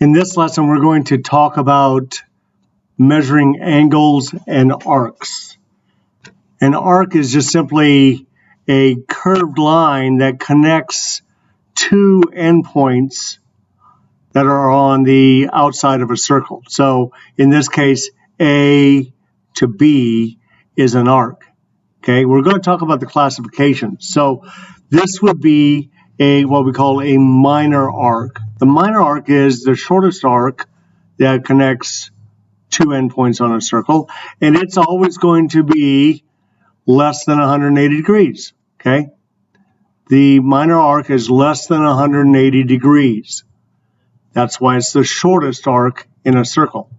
In this lesson, we're going to talk about measuring angles and arcs. An arc is just simply a curved line that connects two endpoints that are on the outside of a circle. So in this case, A to B is an arc. Okay, we're going to talk about the classification. So this would be what we call a minor arc. The minor arc is the shortest arc that connects two endpoints on a circle, and it's always going to be less than 180 degrees. Okay, the minor arc is less than 180 degrees. That's why it's the shortest arc in a circle.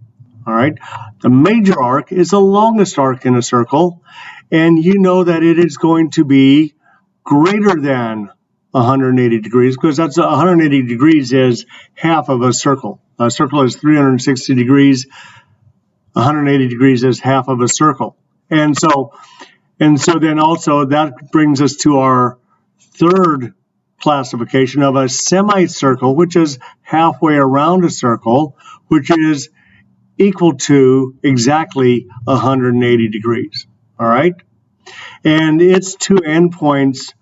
All right, the major arc is the longest arc in a circle, and you know that it is going to be greater than 180 degrees, because that's 180 degrees is half of a circle. A circle is 360 degrees. 180 degrees is half of a circle. And so then also that brings us to our third classification of a semicircle, which is halfway around a circle, which is equal to exactly 180 degrees. All right? And its two endpoints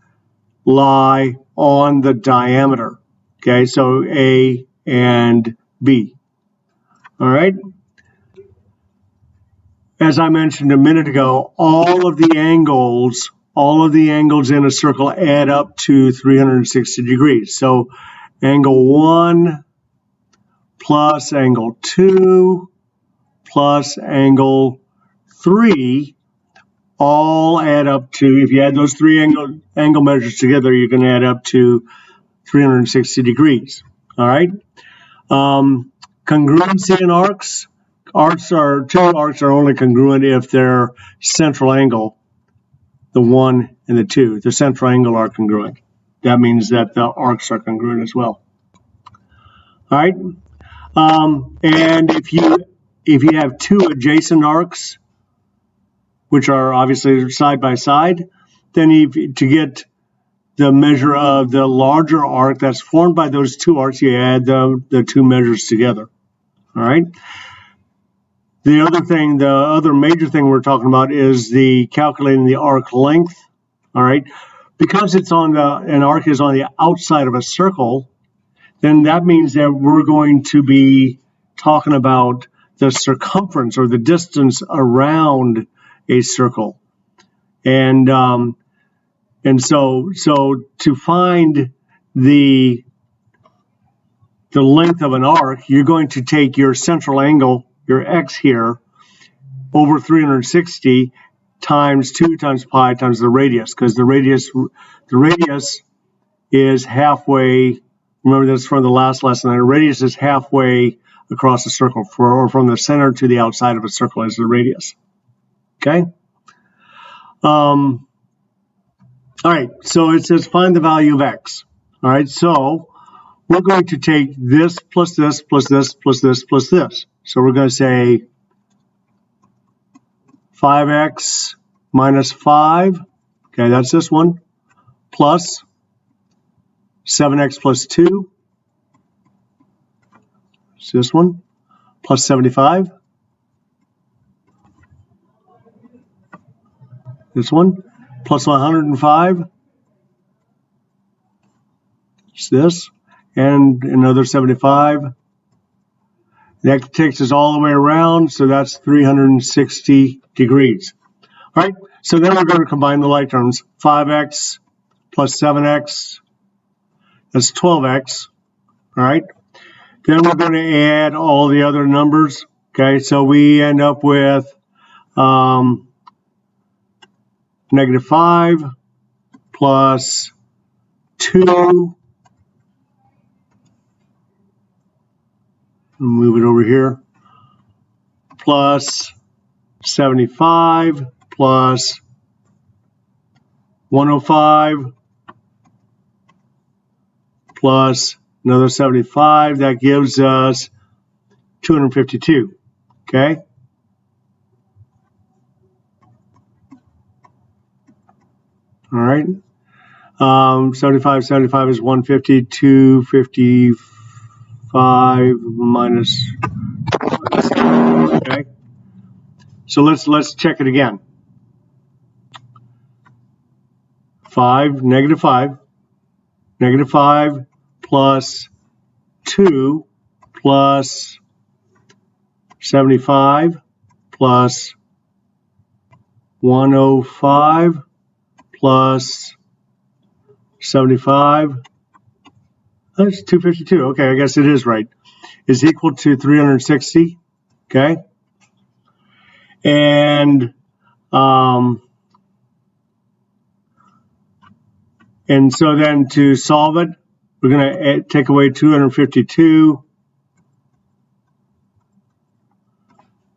lie on the diameter. Okay, so A and B. All right. As I mentioned a minute ago, all of the angles in a circle add up to 360 degrees. So angle 1 plus angle 2 plus angle 3 all add up to, if you add those three angle measures together, you can add up to 360 degrees. All right. Congruency in arcs. Two arcs are only congruent if their central angle, the 1 and the 2, the central angle are congruent. That means that the arcs are congruent as well. All right. And if you have two adjacent arcs, which are obviously side by side, then to get the measure of the larger arc that's formed by those two arcs, you add the two measures together. All right. The other major thing we're talking about is the calculating the arc length. All right. Because an arc is on the outside of a circle, then that means that we're going to be talking about the circumference or the distance around a circle. And so to find the length of an arc, you're going to take your central angle, your x here, over 360 times 2 times pi times the radius, because the radius is halfway. Remember this from the last lesson. The radius is halfway across the circle, or from the center to the outside of a circle is the radius. Okay. All right. So it says find the value of x. All right. So we're going to take this plus this plus this plus this plus this. So we're going to say 5x minus 5. Okay, that's this one. Plus 7x plus 2. It's this one. Plus 75. This one. Plus 105. It's this. And another 75. That takes us all the way around, so that's 360 degrees. All right, so then we're going to combine the like terms. 5x plus 7x, that's 12x. All right, then we're going to add all the other numbers. Okay, so we end up with negative 5 plus 2. Move it over here. Plus 75 plus 105 plus another 75. That gives us 252. Okay. All right. 75 is 150, 255. 5 minus 1. Okay. So let's check it again. 5, negative 5 plus 2 plus 75 plus 105 plus 75. That's 252. Okay, I guess it is right. Is equal to 360. Okay. And so then to solve it, we're going to take away 252.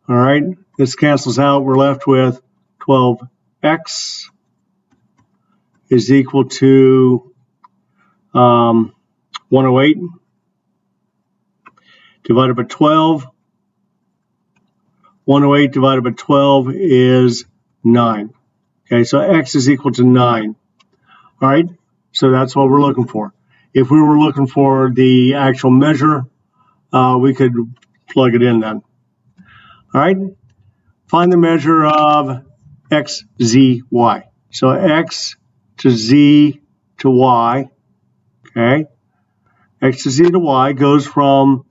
All right, this cancels out. We're left with 12x is equal to 108 divided by 12. 108 divided by 12 is 9. Okay, so x is equal to 9. All right, so that's what we're looking for. If we were looking for the actual measure, we could plug it in then. All right, find the measure of x, z, y. So x to z to y, okay? X to z to y goes from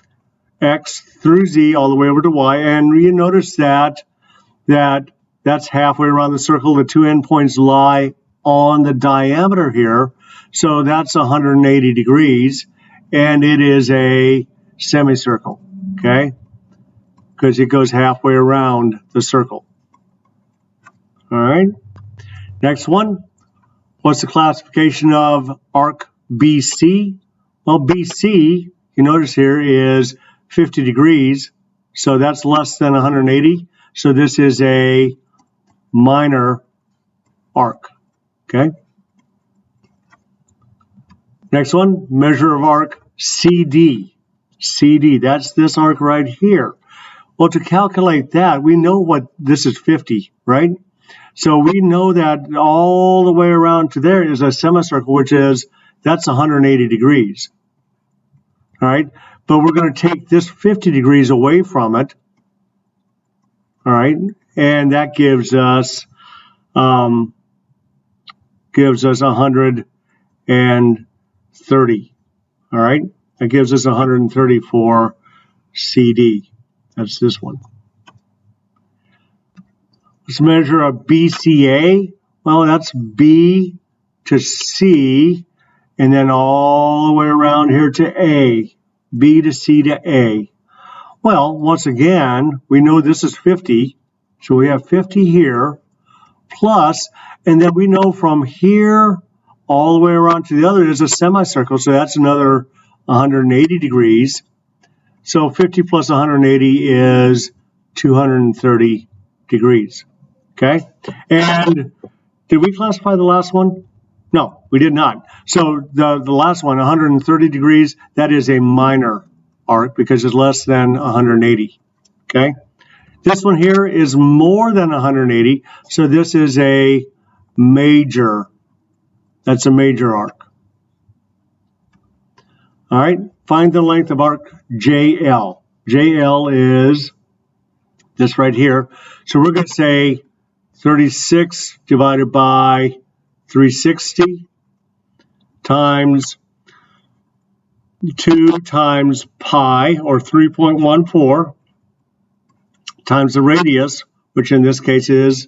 x through z all the way over to y, and you notice that's halfway around the circle. The two endpoints lie on the diameter here, so that's 180 degrees, and it is a semicircle, okay? Because it goes halfway around the circle. All right, next one. What's the classification of arc BC? Well, BC, you notice here, is 50 degrees, so that's less than 180. So this is a minor arc, okay? Next one, measure of arc CD. CD, that's this arc right here. Well, to calculate that, we know what this is 50, right? So we know that all the way around to there is a semicircle, which is, that's 180 degrees. All right, but we're going to take this 50 degrees away from it. All right, and that gives us 130. All right, that gives us 130 for CD. That's this one. Let's measure a BCA. Well, that's B to C, and then all the way around here to A. B to C to A. Well, once again, we know this is 50, so we have 50 here, plus, and then we know from here all the way around to the other is a semicircle, so that's another 180 degrees. So 50 plus 180 is 230 degrees. Okay, and did we classify the last one? No, we did not. So the last one, 130 degrees, that is a minor arc because it's less than 180. Okay, this one here is more than 180, so this is a major. That's a major arc. All right, find the length of arc JL. JL is this right here. So we're going to say 36 divided by 360 times 2 times pi, or 3.14, times the radius, which in this case is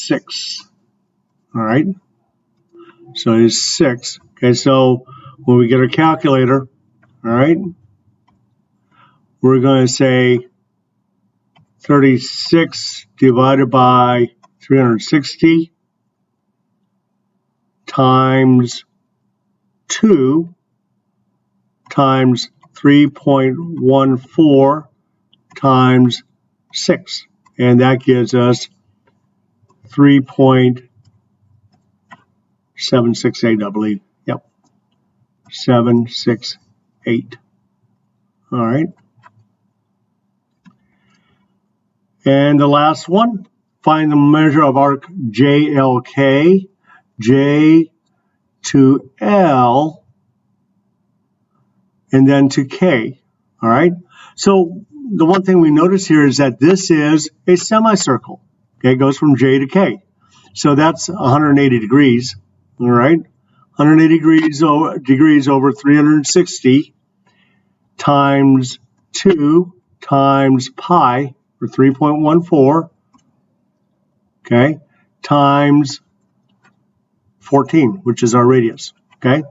6. All right, so it is 6. Okay, so when we get our calculator, all right, we're going to say 36 divided by 360 times 2 times 3.14 times 6. And that gives us 3.768, I believe. Yep, 768. All right. And the last one, find the measure of arc JLK. J to L and then to K, all right? So the one thing we notice here is that this is a semicircle, okay? It goes from J to K. So that's 180 degrees, all right? 180 degrees over 360 times 2 times pi, or 3.14, okay, times 14, which is our radius, okay?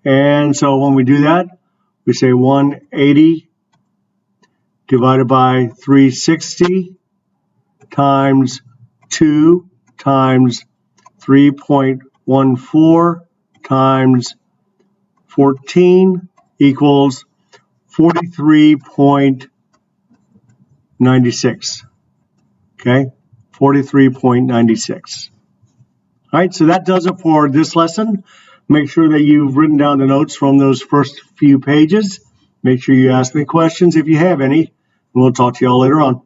And so when we do that, we say 180 divided by 360 times 2 times 3.14 times 14 equals 43.96. Okay, 43.96. All right, so that does it for this lesson. Make sure that you've written down the notes from those first few pages. Make sure you ask me questions if you have any, and we'll talk to you all later on.